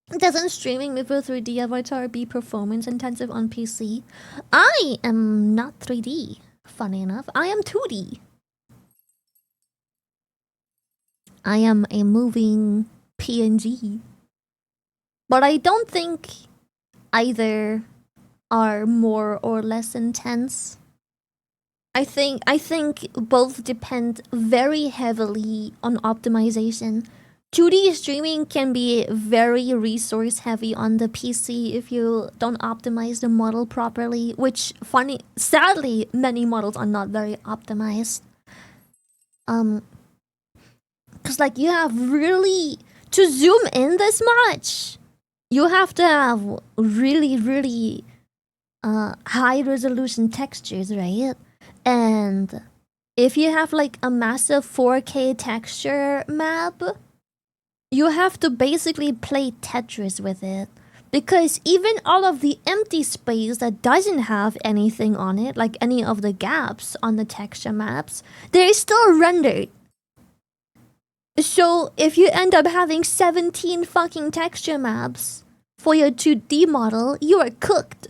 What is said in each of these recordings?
Doesn't streaming with a 3D avatar be performance intensive on PC? I am not 3D, funny enough. I am 2D. I am a moving PNG. But I don't think either are more or less intense. I think both depend very heavily on optimization. 2D streaming can be very resource heavy on the PC if you don't optimize the model properly, which sadly many models are not very optimized. Cause like you have really to zoom in this much, you have to have really high resolution textures, right? And if you have like a massive 4K texture map, you have to basically play Tetris with it. Because even all of the empty space that doesn't have anything on it, like any of the gaps on the texture maps, they're still rendered. So if you end up having 17 fucking texture maps for your 2D model, you are cooked.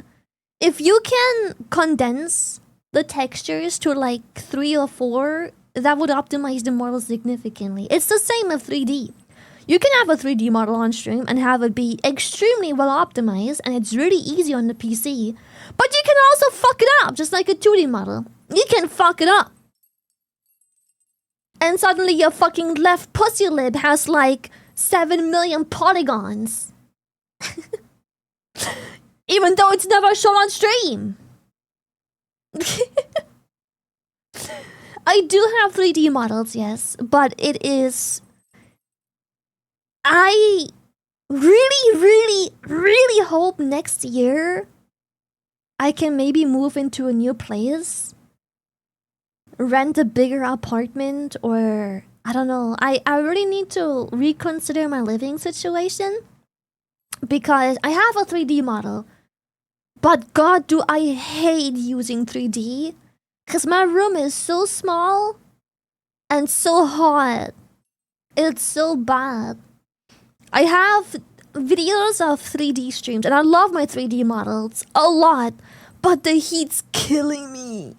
If you can condense the textures to like 3 or 4, that would optimize the model significantly. It's the same with 3D. You can have a 3D model on stream and have it be extremely well optimized, and it's really easy on the PC. But you can also fuck it up, just like a 2D model. You can fuck it up. And suddenly your fucking left pussy lip has like 7 million polygons. Even though it's never shown on stream. I do have 3D models, yes, but it is... I really hope next year I can maybe move into a new place, rent a bigger apartment, or I don't know. I really need to reconsider my living situation because I have a 3D model, but god do I hate using 3D because my room is so small and so hot. It's so bad. I have videos of 3D streams and I love my 3D models a lot, but the heat's killing me.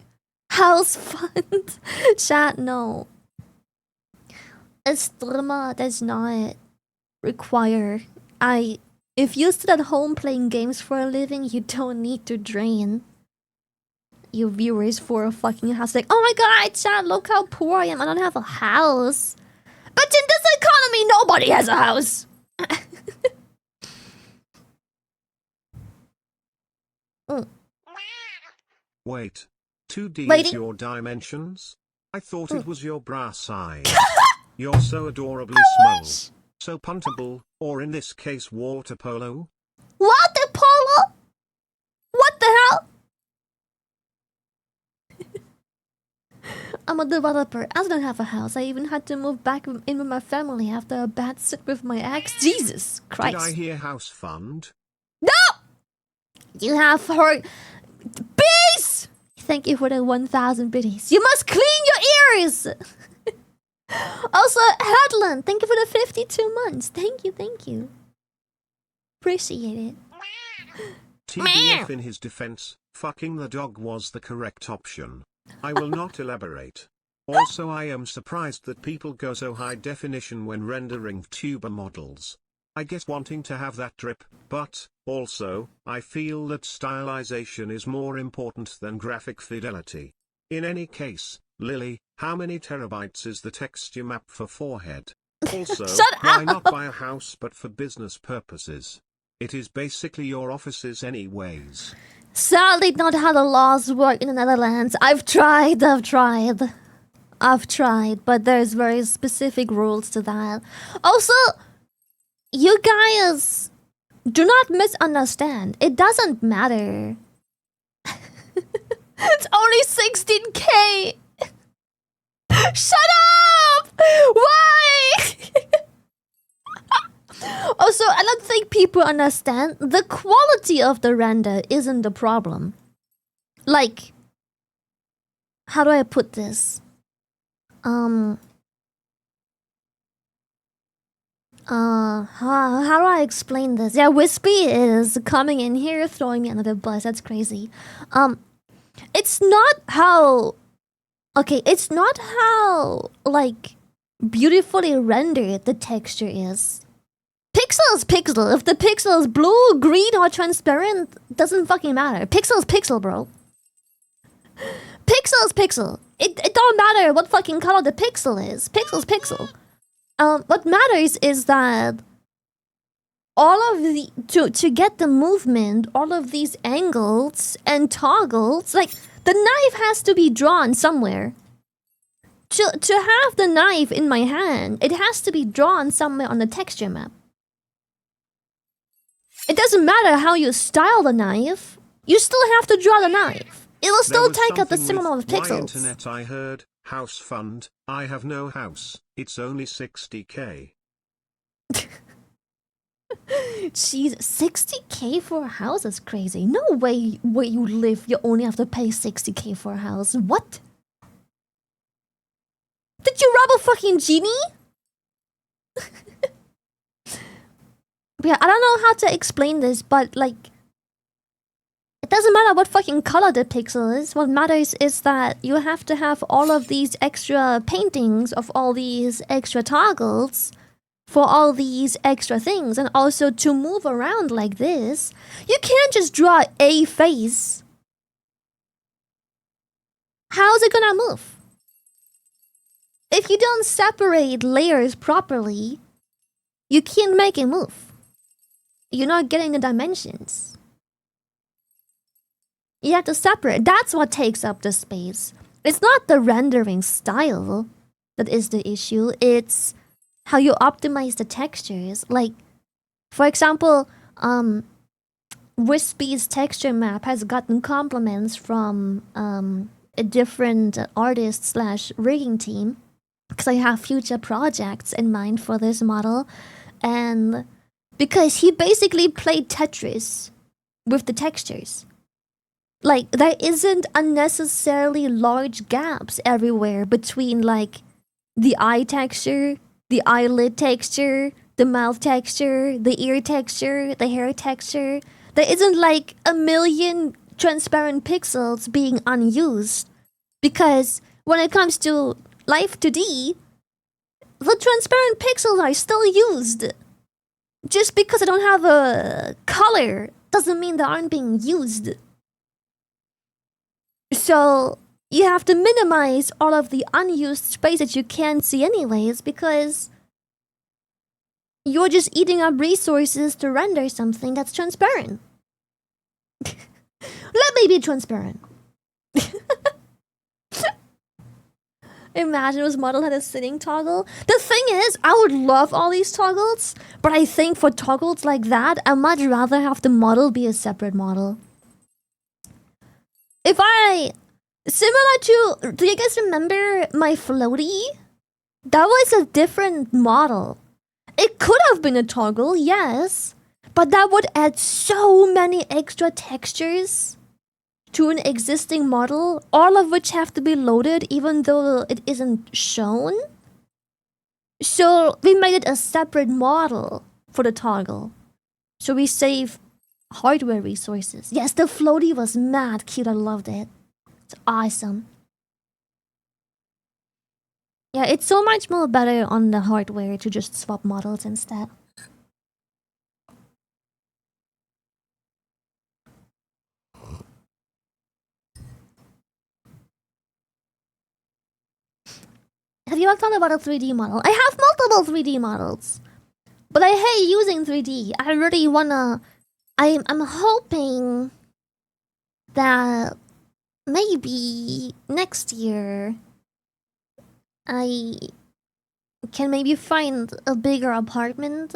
House fund. Chat, no. A streamer does not require... If you sit at home playing games for a living, you don't need to drain your viewers for a fucking house. Like, oh my god, chat, look how poor I am. I don't have a house. But in this economy, nobody has a house. Wait. 2D Lady? is your dimensions? I thought it was your bra size. You're so adorably small. So puntable, or in this case water polo? Water polo? What the hell? I'm a developer. I don't have a house. I even had to move back in with my family after a bad sit with my ex. Jesus Christ. Did I hear house fund? No! You have heard... Bees! Thank you for the 1,000 biddies. You must clean your ears! Also, Headland, thank you for the 52 months. Thank you. Appreciate it. TBF in his defense, fucking the dog was the correct option. I will not elaborate. Also, I am surprised that people go so high definition when rendering tuber models. I get wanting to have that drip, but, also, I feel that stylization is more important than graphic fidelity. In any case, Lily, how many terabytes is the texture map for forehead? Also, why not buy a house but for business purposes? It is basically your offices anyways. Sadly not how the laws work in the Netherlands. I've tried, but there's very specific rules to that. Also, you guys do not misunderstand. It doesn't matter. It's only 16K. Shut up! Why? Also, I don't think people understand the quality of the render isn't the problem. Like, how do I put this? How do I explain this? Yeah, Wispy is coming in here, throwing me under the bus. That's crazy. It's not how. Okay, it's not how, like, beautifully rendered the texture is. Pixel's pixel. If the pixel is blue, green, or transparent, doesn't fucking matter. Pixel's pixel, bro. Pixel's pixel. It don't matter what fucking color the pixel is. Pixel's pixel. What matters is that all of the to get the movement, all of these angles and toggles, like the knife has to be drawn somewhere. To have the knife in my hand, it has to be drawn somewhere on the texture map. It doesn't matter how you style the knife, you still have to draw the knife. It will still take up the same amount of pixels. My internet, I heard, house fund, I have no house, it's only 60k. Jeez, 60k for a house is crazy. No way where you live you only have to pay 60k for a house. What? Did you rob a fucking genie? Yeah, I don't know how to explain this, but like, it doesn't matter what fucking color the pixel is. What matters is that you have to have all of these extra paintings of all these extra toggles for all these extra things, and also to move around like this, you can't just draw a face. How's it gonna move? If you don't separate layers properly, you can't make it move. You're not getting the dimensions. You have to separate. That's what takes up the space. It's not the rendering style that is the issue. It's how you optimize the textures. Like, for example, Wispy's texture map has gotten compliments from a different artist slash rigging team, because I have future projects in mind for this model, and because he basically played Tetris with the textures. Like, there isn't unnecessarily large gaps everywhere between, like, the eye texture, the eyelid texture, the mouth texture, the ear texture, the hair texture. There isn't like a million transparent pixels being unused. Because when it comes to Life 2D, the transparent pixels are still used. Just because I don't have a color doesn't mean they aren't being used. So you have to minimize all of the unused space that you can't see anyways, because you're just eating up resources to render something that's transparent. Let me be transparent. Imagine this model had a sitting toggle. The thing is, I would love all these toggles, but I think for toggles like that, I'd much rather have the model be a separate model. If I... Similar to... Do you guys remember my floaty? That was a different model. It could have been a toggle, yes, but that would add so many extra textures to an existing model, all of which have to be loaded even though it isn't shown. So we made it a separate model for the toggle. So we save hardware resources. Yes, the floaty was mad cute. I loved it. It's awesome. Yeah, it's so much more better on the hardware to just swap models instead. Have you ever thought about a 3D model? I have multiple 3D models, but I hate using 3D. I really wanna... I'm hoping that maybe next year I can maybe find a bigger apartment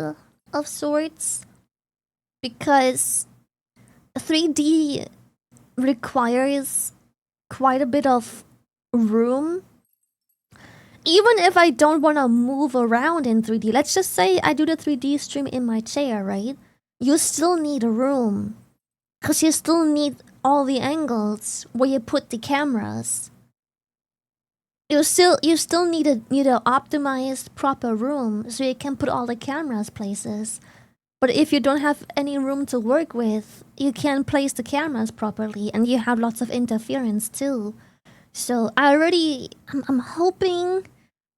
of sorts, because 3D requires quite a bit of room. Even if I don't want to move around in 3D, let's just say I do the 3D stream in my chair, right? You still need a room, because you still need all the angles where you put the cameras. you still need a optimized proper room so you can put all the cameras places. But if you don't have any room to work with, you can't place the cameras properly, and you have lots of interference too. So I'm hoping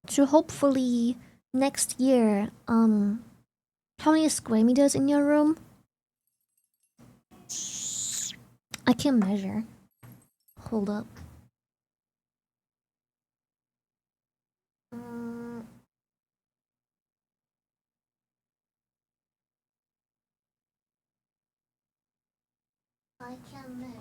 to hopefully next year. How many square meters in your room? I can measure. Hold up. Mm, I can measure.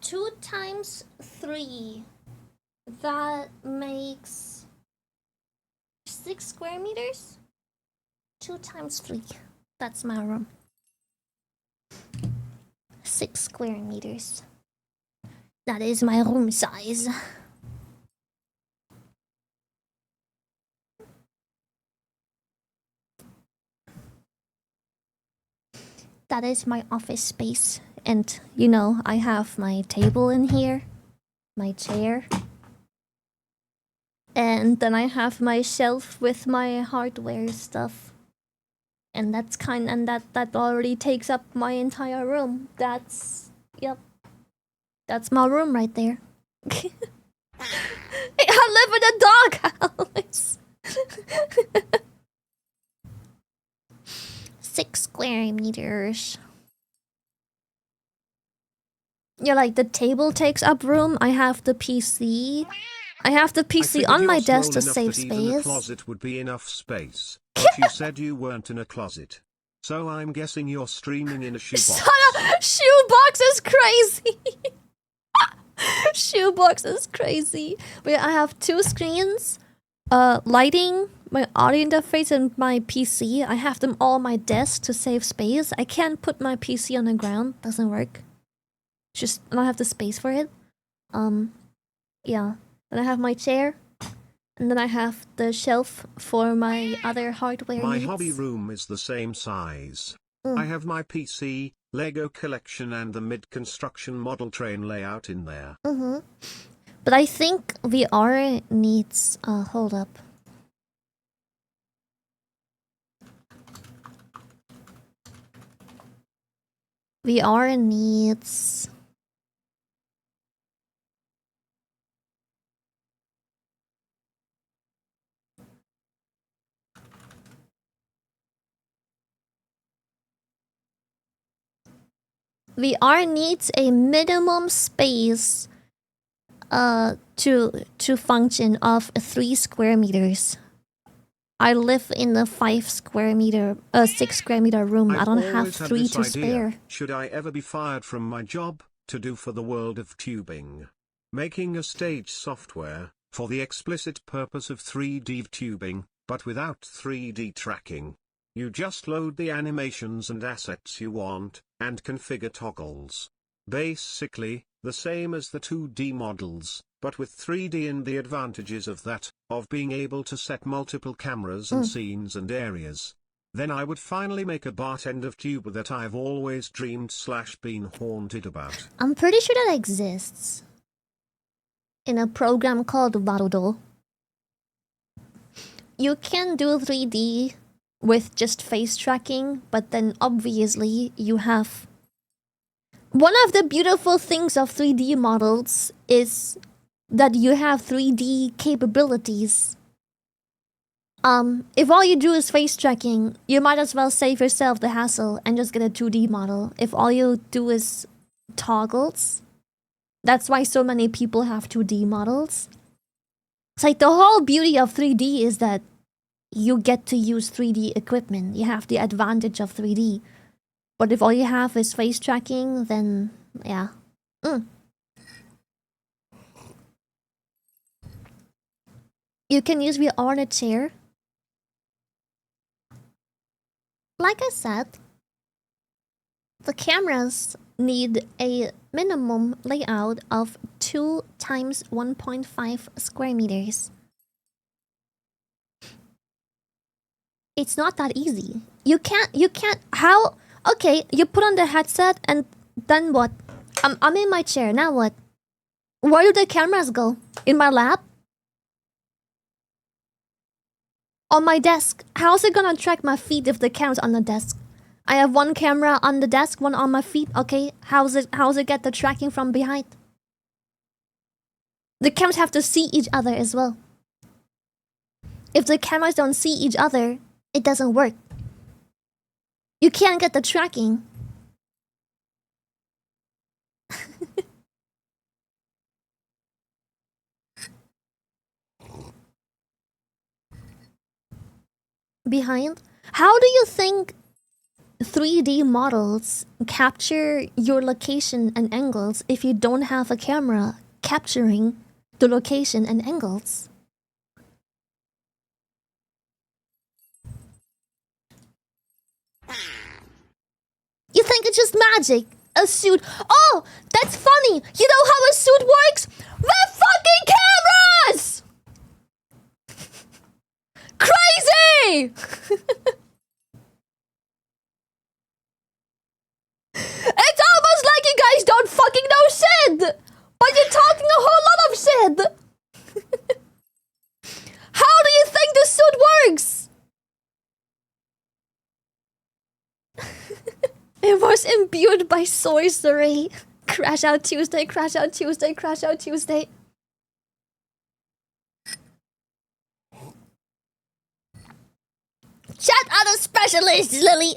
2 times 3. That makes 6 square meters. 2 times 3. That's my room. 6 square meters. That is my room size. That is my office space. And, I have my table in here, my chair. And then I have my shelf with my hardware stuff. And that already takes up my entire room. Yep. That's my room right there. I live in a doghouse. 6 square meters. Yeah, like the table takes up room. I have the PC. I have the PC on my desk to save space. Even a closet would be enough space. But you said you weren't in a closet. So I'm guessing you're streaming in a shoebox. Shoebox is crazy. Shoebox is crazy. Wait, I have 2 screens. Lighting, my audio interface, and my PC. I have them all on my desk to save space. I can't put my PC on the ground. Doesn't work. I don't have the space for it. Yeah. Then I have my chair. And then I have the shelf for my other hardware My needs. hobby room is the same size. I have my PC, Lego collection, and the mid-construction model train layout in there. But I think VR needs... hold up. VR needs... VR needs a minimum space to function of 3 square meters. I live in a 6 square meter room. I don't have 3 to spare. Should I ever be fired from my job, to do for the world of tubing? Making a stage software, for the explicit purpose of 3D tubing, but without 3D tracking. You just load the animations and assets you want, and configure toggles. Basically, the same as the 2D models, but with 3D and the advantages of that, of being able to set multiple cameras and scenes and areas. Then I would finally make a bartender tuber that I've always dreamed/been haunted about. I'm pretty sure that exists. In a program called Varudo. You can do 3D with just face tracking, but then obviously you have... One of the beautiful things of 3D models is that you have 3D capabilities. If all you do is face tracking, you might as well save yourself the hassle and just get a 2D model. If all you do is toggles, that's why so many people have 2D models. It's like the whole beauty of 3D is that you get to use 3D equipment. You have the advantage of 3D. But if all you have is face tracking, then yeah. You can use VR on a chair. Like I said, The cameras need a minimum layout of 2 times 1.5 square meters. It's not that easy. You can't, how? Okay, you put on the headset and then what? I'm in my chair, now what? Where do the cameras go? In my lap? On my desk? How's it gonna track my feet if the camera's on the desk? I have one camera on the desk, one on my feet. Okay, how's it get the tracking from behind? The cameras have to see each other as well. If the cameras don't see each other, it doesn't work. You can't get the tracking. Behind? How do you think 3D models capture your location and angles if you don't have a camera capturing the location and angles? You think it's just magic? A suit? Oh, that's funny! You know how a suit works? With fucking cameras! Crazy! It's almost like you guys don't fucking know shit! But you're talking a whole lot of shit! How do you think the suit works? It was imbued by sorcery. Crash out Tuesday, crash out Tuesday, crash out Tuesday. Chat out a specialist, Lily.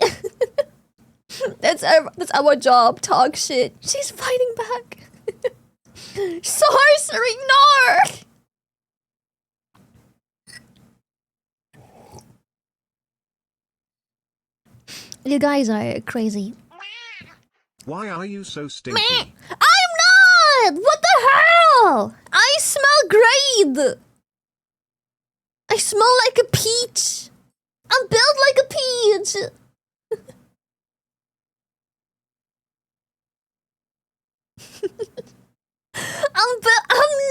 That's our job. Talk shit. She's fighting back. Sorcery, ignore. You guys are crazy. Why are you so stinky? I'm not! What the hell? I smell great! I smell like a peach! I'm built like a peach! I'm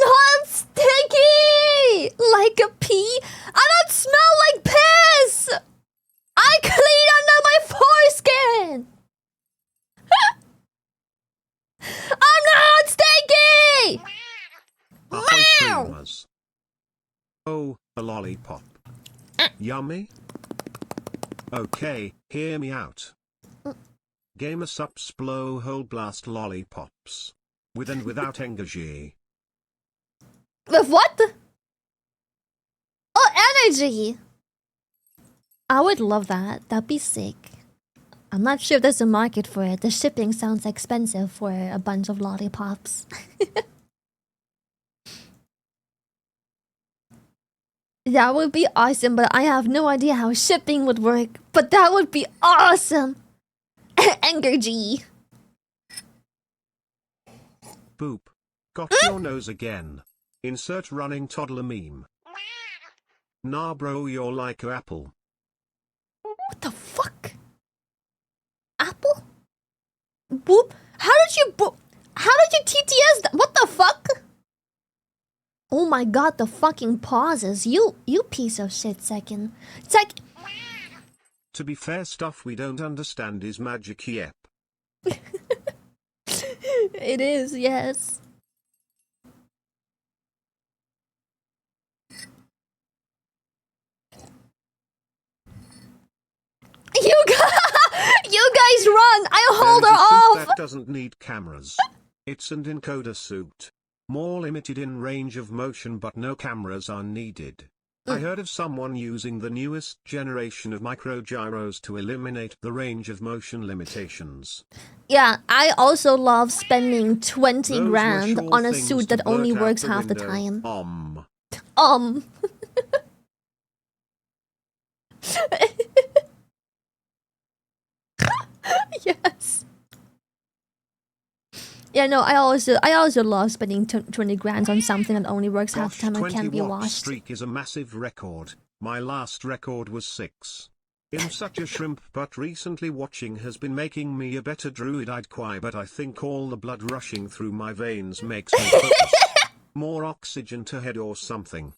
not sticky! Like a pea? I don't smell like piss! I clean under my foreskin! I'm not stinky! Ahoy streamers. Oh, a lollipop. Yummy? Okay, hear me out. Gamer sups blow hole blast lollipops. With and without energy. With what? Oh, energy! I would love that. That'd be sick. I'm not sure if there's a market for it. The shipping sounds expensive for a bunch of lollipops. That would be awesome, but I have no idea how shipping would work. But that would be awesome! Energy. Boop. Got your nose again. Insert running toddler meme. Nah bro, you're like a apple. What the fuck? Apple? Boop? How did you TTS that? What the fuck? Oh my god, the fucking pauses. You piece of shit, second. To be fair, stuff we don't understand is magic, yep. It is, yes. You guys run! I hold her off! That doesn't need cameras. It's an encoder suit. More limited in range of motion, but no cameras are needed. I heard of someone using the newest generation of microgyros to eliminate the range of motion limitations. Yeah, I also love spending 20 Those grand were sure on a things suit to that only blurt out works the half the window. time. Yes. Yeah, no, I also love spending 20 grand on something that only works half the time and can't be 20 watt washed. streak is a massive record. My last record was 6. I'm such a shrimp, but recently watching has been making me a better druid. I'd cry, but I think all the blood rushing through my veins makes me focus. More oxygen to head or something.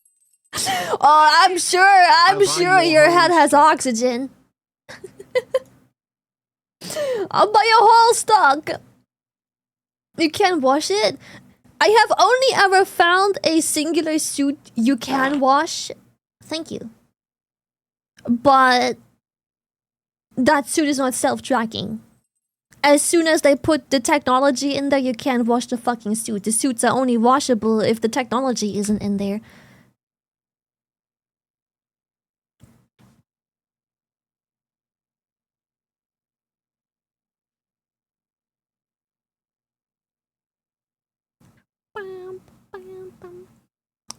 Oh, I'm sure your head has oxygen. I'll buy a whole stock. You can't wash it? I have only ever found a singular suit you can wash. Thank you. But that suit is not self-tracking. As soon as they put the technology in there, you can't wash the fucking suit. The suits are only washable if the technology isn't in there.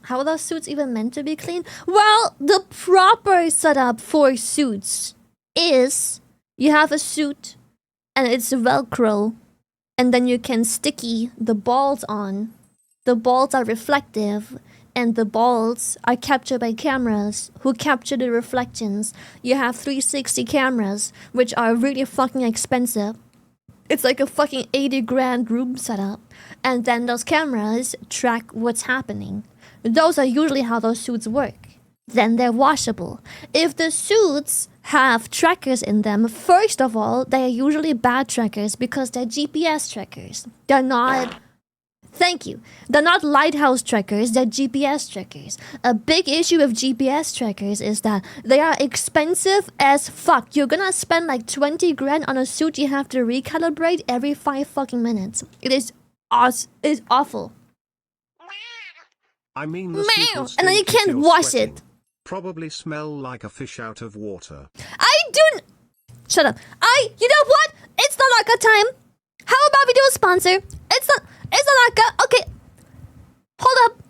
How are those suits even meant to be clean? Well, the proper setup for suits is you have a suit and it's Velcro, and then you can sticky the balls on. The balls are reflective, and the balls are captured by cameras who capture the reflections. You have 360 cameras, which are really fucking expensive. It's like a fucking 80 grand room setup. And then those cameras track what's happening. Those are usually how those suits work. Then they're washable. If the suits have trackers in them, first of all, they are usually bad trackers because they're GPS trackers. They're not... Thank you. They're not lighthouse trackers, they're GPS trackers. A big issue with GPS trackers is that they are expensive as fuck. You're gonna spend like 20 grand on a suit you have to recalibrate every 5 fucking minutes. It is awful. I mean, the suit will and then you stink if can't you're wash sweating. it. Probably smell like a fish out of water. Shut up. You know what? It's not like a time. How about we do a sponsor? It's not like a... Okay. Hold up.